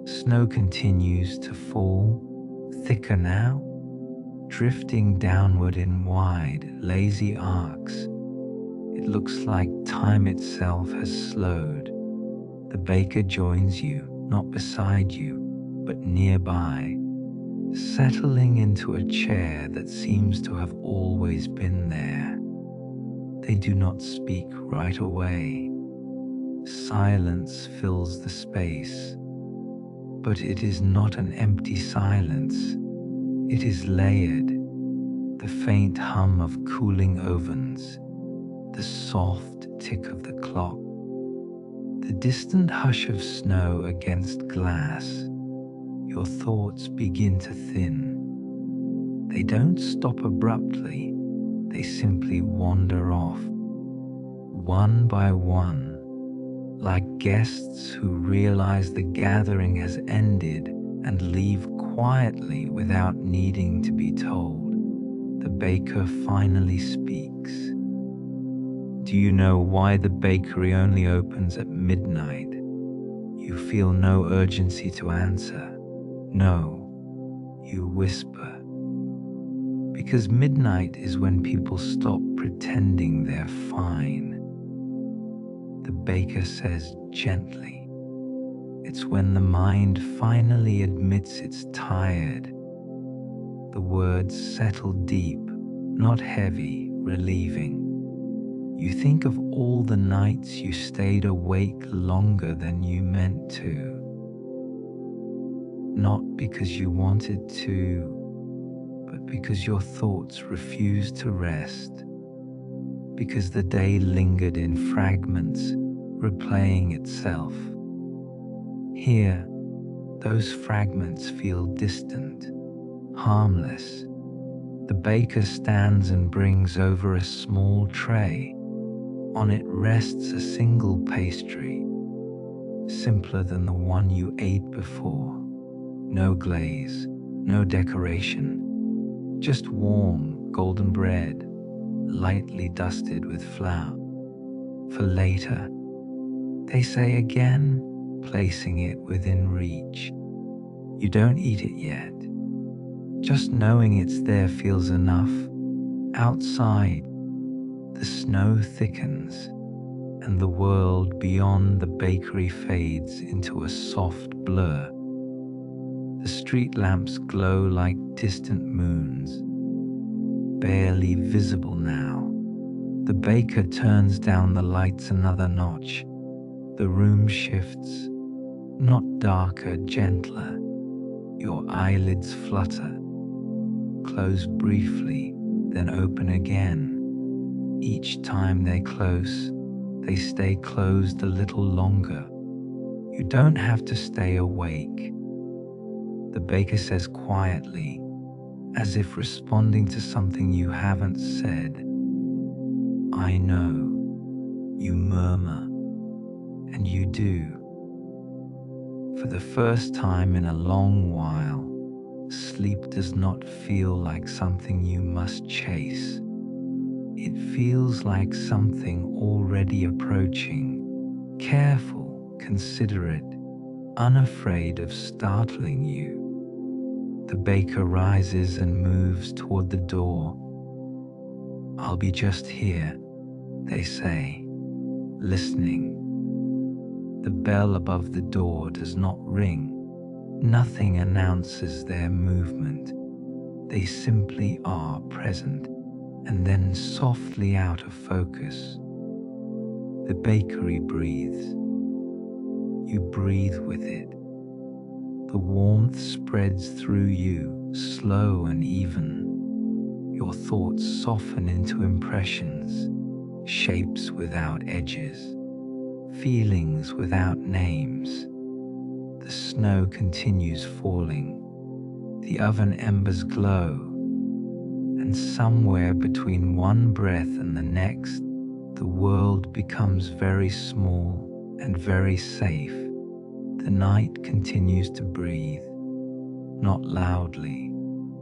Snow continues to fall, thicker now, drifting downward in wide, lazy arcs. It looks like time itself has slowed. The baker joins you, not beside you, but nearby, settling into a chair that seems to have always been there. They do not speak right away. Silence fills the space, but it is not an empty silence. It is layered. The faint hum of cooling ovens, the soft tick of the clock, the distant hush of snow against glass. Your thoughts begin to thin. They don't stop abruptly, they simply wander off, one by one, like guests who realize the gathering has ended and leave quietly without needing to be told. The baker finally speaks. Do you know why the bakery only opens at midnight? You feel no urgency to answer. No, you whisper. Because midnight is when people stop pretending they're fine. The baker says gently. It's when the mind finally admits it's tired. The words settle deep, not heavy, relieving. You think of all the nights you stayed awake longer than you meant to. Not because you wanted to, but because your thoughts refused to rest. Because the day lingered in fragments, replaying itself. Here, those fragments feel distant, harmless. The baker stands and brings over a small tray. On it rests a single pastry, simpler than the one you ate before. No glaze, no decoration, just warm, golden bread, lightly dusted with flour. For later, they say again, placing it within reach. You don't eat it yet. Just knowing it's there feels enough. Outside, the snow thickens, and the world beyond the bakery fades into a soft blur. The street lamps glow like distant moons, barely visible now. The baker turns down the lights another notch. The room shifts, not darker, gentler. Your eyelids flutter, close briefly, then open again. Each time they close, they stay closed a little longer. You don't have to stay awake. The baker says quietly, as if responding to something you haven't said. I know. You murmur, and you do. For the first time in a long while, sleep does not feel like something you must chase. It feels like something already approaching, careful, considerate, unafraid of startling you. The baker rises and moves toward the door. I'll be just here, they say, listening. The bell above the door does not ring. Nothing announces their movement. They simply are present, and then softly out of focus. The bakery breathes. You breathe with it. The warmth spreads through you, slow and even. Your thoughts soften into impressions, shapes without edges, feelings without names. The snow continues falling. The oven embers glow, and somewhere between one breath and the next, the world becomes very small and very safe. The night continues to breathe, not loudly,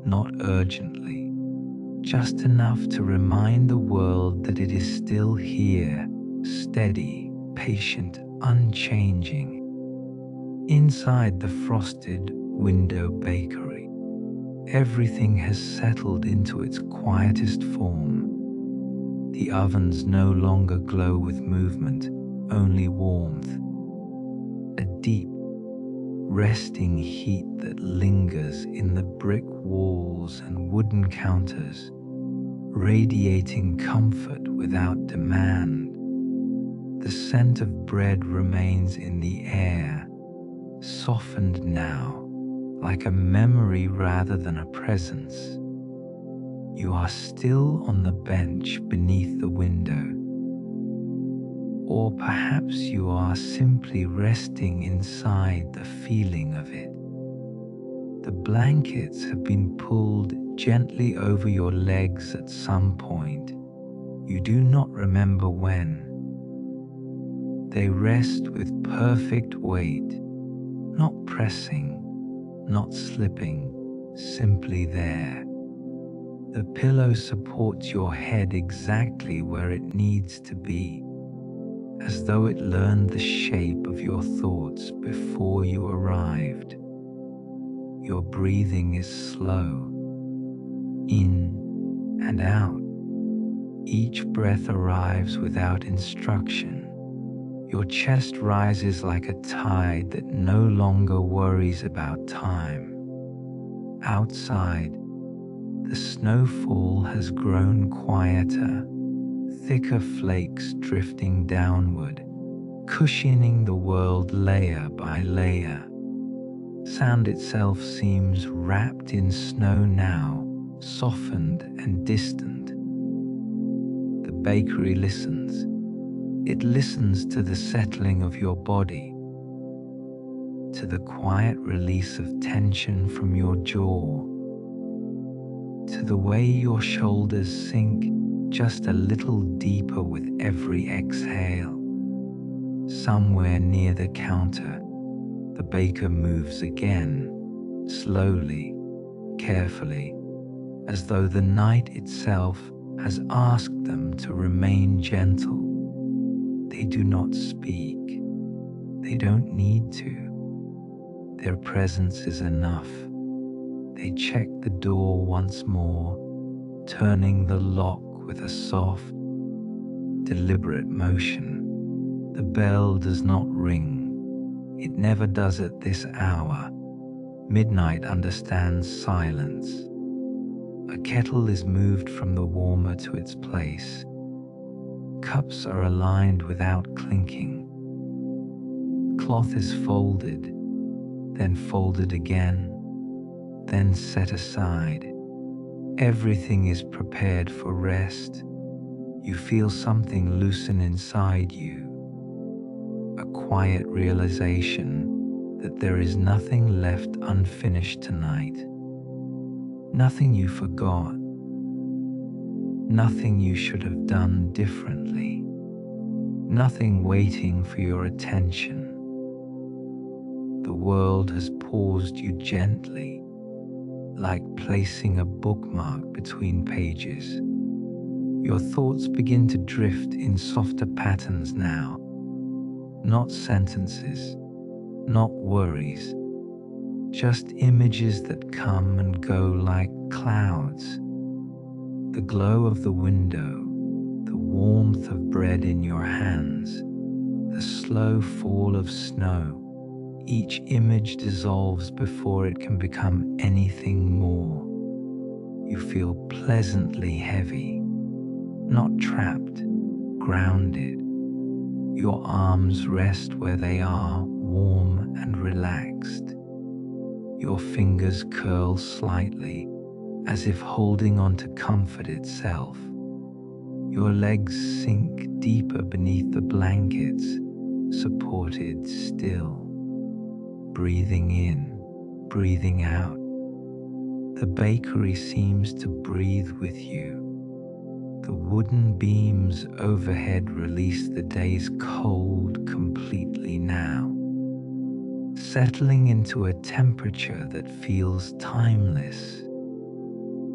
not urgently, just enough to remind the world that it is still here, steady, patient, unchanging. Inside the frosted window bakery, everything has settled into its quietest form. The ovens no longer glow with movement, only warmth. A deep, resting heat that lingers in the brick walls and wooden counters, radiating comfort without demand. The scent of bread remains in the air, softened now, like a memory rather than a presence. You are still on the bench beneath the window. Or perhaps you are simply resting inside the feeling of it. The blankets have been pulled gently over your legs at some point. You do not remember when. They rest with perfect weight, not pressing, not slipping, simply there. The pillow supports your head exactly where it needs to be, as though it learned the shape of your thoughts before you arrived. Your breathing is slow, in and out. Each breath arrives without instruction. Your chest rises like a tide that no longer worries about time. Outside, the snowfall has grown quieter, thicker flakes drifting downward, cushioning the world layer by layer. Sound itself seems wrapped in snow now, softened and distant. The bakery listens. It listens to the settling of your body, to the quiet release of tension from your jaw, to the way your shoulders sink just a little deeper with every exhale. Somewhere near the counter, the baker moves again, slowly, carefully, as though the night itself has asked them to remain gentle. They do not speak. They don't need to. Their presence is enough. They check the door once more, turning the lock with a soft, deliberate motion. The bell does not ring. It never does at this hour. Midnight understands silence. A kettle is moved from the warmer to its place. Cups are aligned without clinking. Cloth is folded, then folded again, then set aside. Everything is prepared for rest. You feel something loosen inside you. A quiet realization that there is nothing left unfinished tonight. Nothing you forgot. Nothing you should have done differently. Nothing waiting for your attention. The world has paused you gently, like placing a bookmark between pages. Your thoughts begin to drift in softer patterns now. Not sentences, not worries, just images that come and go like clouds. The glow of the window, the warmth of bread in your hands, the slow fall of snow. Each image dissolves before it can become anything more. You feel pleasantly heavy, not trapped, grounded. Your arms rest where they are, warm and relaxed. Your fingers curl slightly, as if holding on to comfort itself. Your legs sink deeper beneath the blankets, supported still. Breathing in, breathing out. The bakery seems to breathe with you. The wooden beams overhead release the day's cold completely now, settling into a temperature that feels timeless.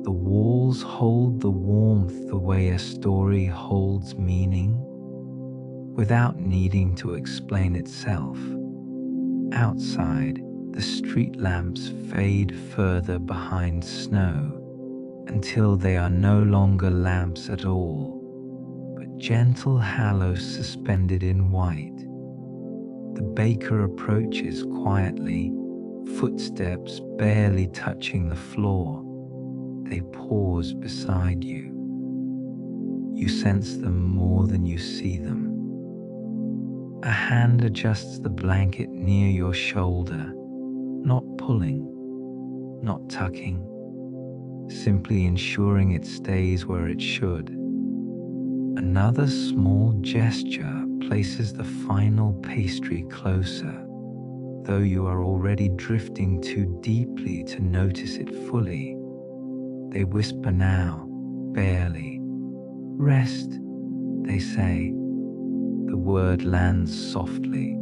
The walls hold the warmth the way a story holds meaning, without needing to explain itself. Outside, the street lamps fade further behind snow until they are no longer lamps at all, but gentle halos suspended in white. The baker approaches quietly, footsteps barely touching the floor. They pause beside you. You sense them more than you see them. A hand adjusts the blanket near your shoulder, not pulling, not tucking, simply ensuring it stays where it should. Another small gesture places the final pastry closer, though you are already drifting too deeply to notice it fully. They whisper now, barely. Rest, they say. The word lands softly,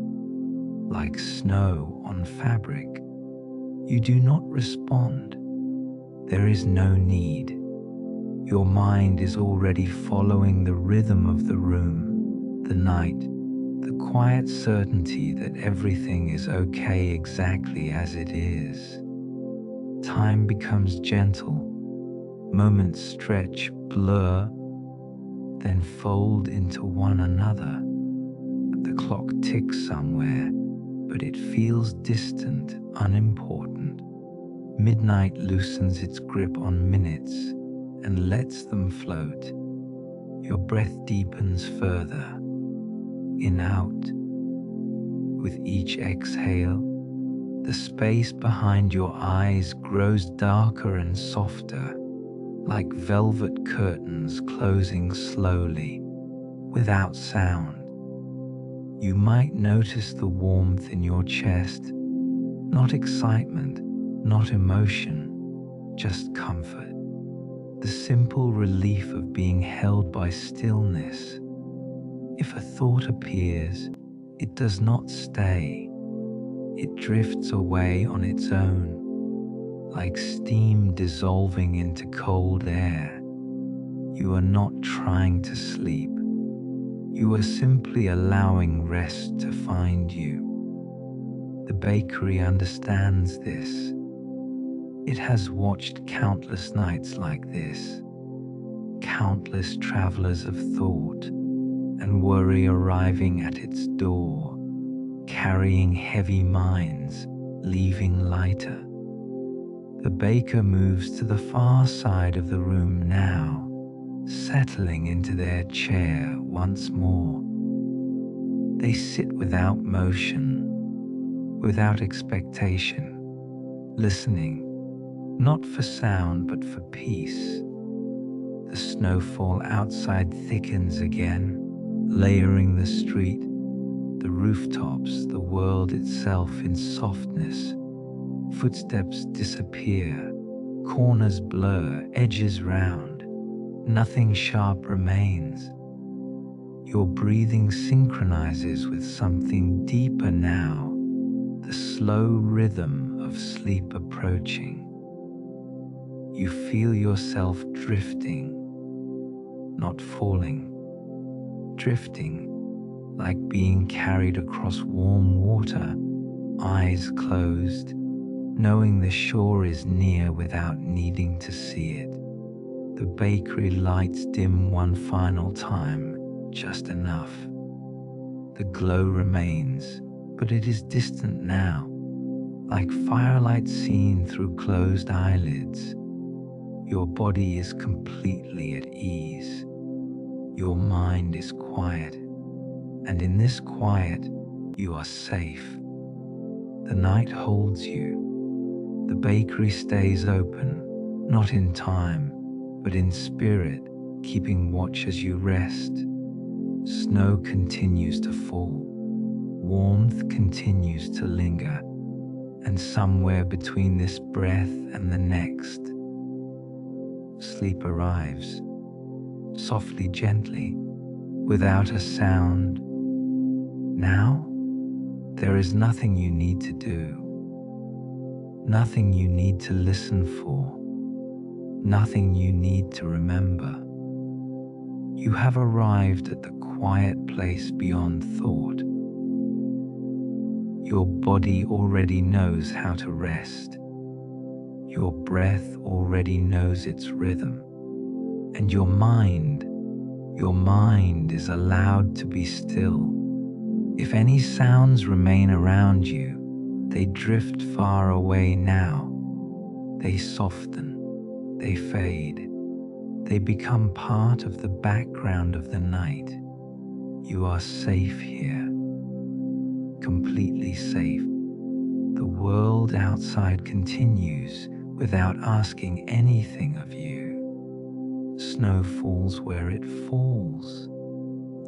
like snow on fabric. You do not respond. There is no need. Your mind is already following the rhythm of the room, the night, the quiet certainty that everything is okay exactly as it is. Time becomes gentle. Moments stretch, blur, then fold into one another. The clock ticks somewhere, but it feels distant, unimportant. Midnight loosens its grip on minutes and lets them float. Your breath deepens further, in out. With each exhale, the space behind your eyes grows darker and softer, like velvet curtains closing slowly, without sound. You might notice the warmth in your chest, not excitement, not emotion, just comfort. The simple relief of being held by stillness. If a thought appears, it does not stay. It drifts away on its own, like steam dissolving into cold air. You are not trying to sleep. You are simply allowing rest to find you. The bakery understands this. It has watched countless nights like this, countless travelers of thought and worry arriving at its door, carrying heavy minds, leaving lighter. The baker moves to the far side of the room now, settling into their chair once more. They sit without motion, without expectation, listening, not for sound but for peace. The snowfall outside thickens again, layering the street, the rooftops, the world itself in softness. Footsteps disappear, corners blur, edges round. Nothing sharp remains. Your breathing synchronizes with something deeper now, the slow rhythm of sleep approaching. You feel yourself drifting, not falling, drifting, like being carried across warm water, eyes closed, knowing the shore is near without needing to see it. The bakery lights dim one final time, just enough. The glow remains, but it is distant now, like firelight seen through closed eyelids. Your body is completely at ease. Your mind is quiet, and in this quiet, you are safe. The night holds you. The bakery stays open, not in time, but in spirit, keeping watch as you rest. Snow continues to fall. Warmth continues to linger. And somewhere between this breath and the next, sleep arrives. softly, gently, without a sound. Now, there is nothing you need to do, nothing you need to listen for, nothing you need to remember. You have arrived at the quiet place beyond thought. Your body already knows how to rest. Your breath already knows its rhythm. And your mind is allowed to be still. If any sounds remain around you, they drift far away now. They soften, they fade, they become part of the background of the night. You are safe here, completely safe. The world outside continues without asking anything of you. Snow falls where it falls.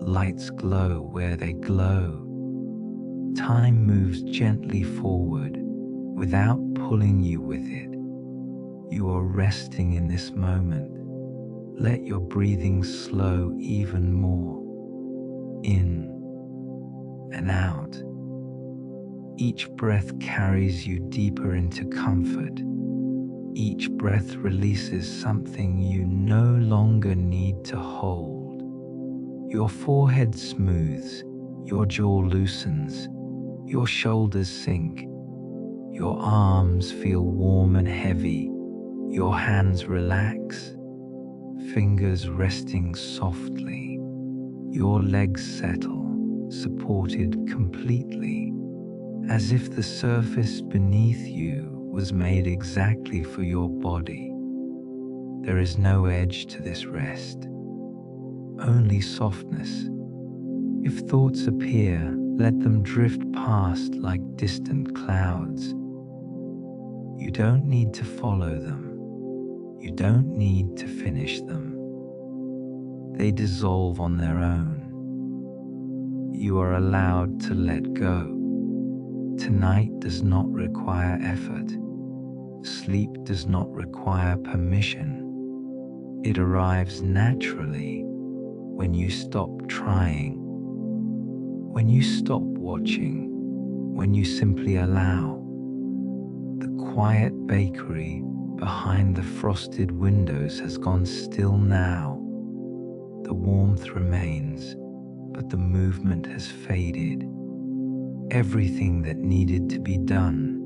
Lights glow where they glow. Time moves gently forward without pulling you with it. You are resting in this moment. Let your breathing slow even more. In and out. Each breath carries you deeper into comfort. Each breath releases something you no longer need to hold. Your forehead smooths, your jaw loosens, your shoulders sink, your arms feel warm and heavy, your hands relax, fingers resting softly, your legs settle, supported completely, as if the surface beneath you was made exactly for your body. There is no edge to this rest, only softness. If thoughts appear, let them drift past like distant clouds. You don't need to follow them. You don't need to finish them. They dissolve on their own. You are allowed to let go. Tonight does not require effort. Sleep does not require permission. It arrives naturally when you stop trying, when you stop watching, when you simply allow. The quiet bakery behind the frosted windows has gone still now. The warmth remains, but the movement has faded. Everything that needed to be done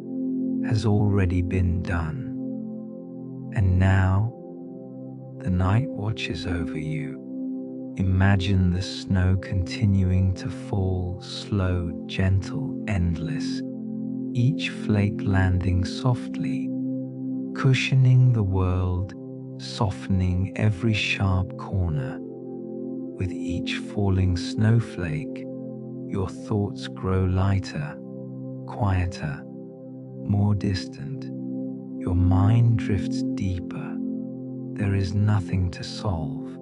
has already been done. And now, the night watches over you. Imagine the snow continuing to fall, slow, gentle, endless, each flake landing softly, cushioning the world, softening every sharp corner. With each falling snowflake, your thoughts grow lighter, quieter, more distant. Your mind drifts deeper. There is nothing to solve,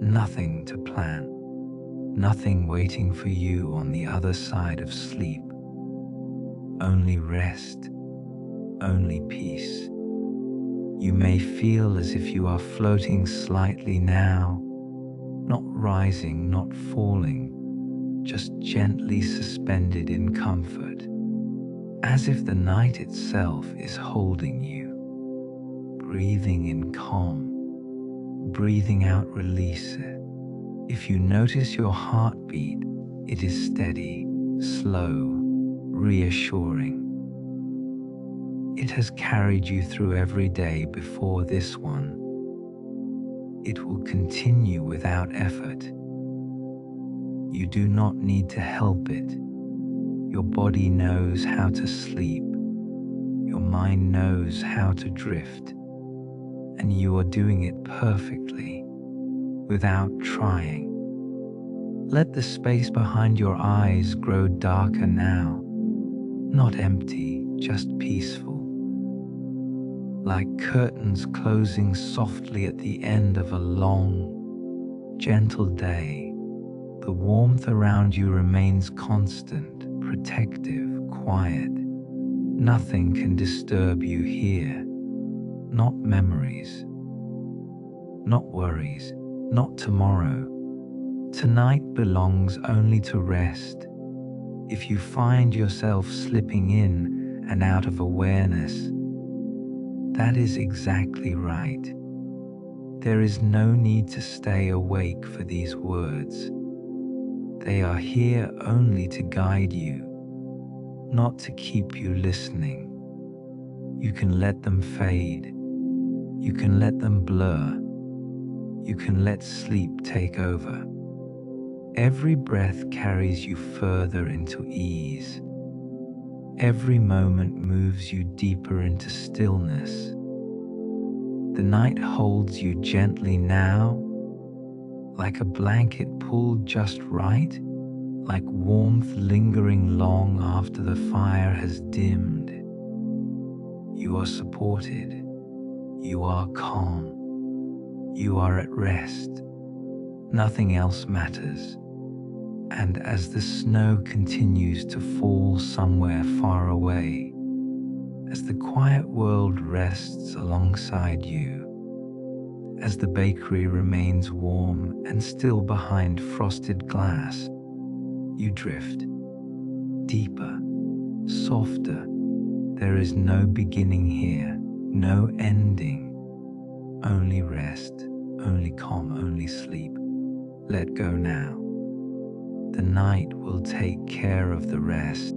nothing to plan, nothing waiting for you on the other side of sleep. Only rest, only peace. You may feel as if you are floating slightly now, not rising, not falling, just gently suspended in comfort, as if the night itself is holding you. Breathing in calm, breathing out release. If you notice your heartbeat, it is steady, slow, reassuring. It has carried you through every day before this one. It will continue without effort. You do not need to help it. Your body knows how to sleep. Your mind knows how to drift. And you are doing it perfectly, without trying. Let the space behind your eyes grow darker now, not empty, just peaceful. Like curtains closing softly at the end of a long, gentle day, the warmth around you remains constant, protective, quiet. Nothing can disturb you here. Not memories, not worries, not tomorrow. Tonight belongs only to rest. If you find yourself slipping in and out of awareness, that is exactly right. There is no need to stay awake for these words. They are here only to guide you, not to keep you listening. You can let them fade. You can let them blur. You can let sleep take over. Every breath carries you further into ease. Every moment moves you deeper into stillness. The night holds you gently now, like a blanket pulled just right, like warmth lingering long after the fire has dimmed. You are supported. You are calm. You are at rest. Nothing else matters. And as the snow continues to fall somewhere far away, as the quiet world rests alongside you, as the bakery remains warm and still behind frosted glass, you drift deeper, softer. There is no beginning here, no ending, only rest, only calm, only sleep. Let go now. The night will take care of the rest.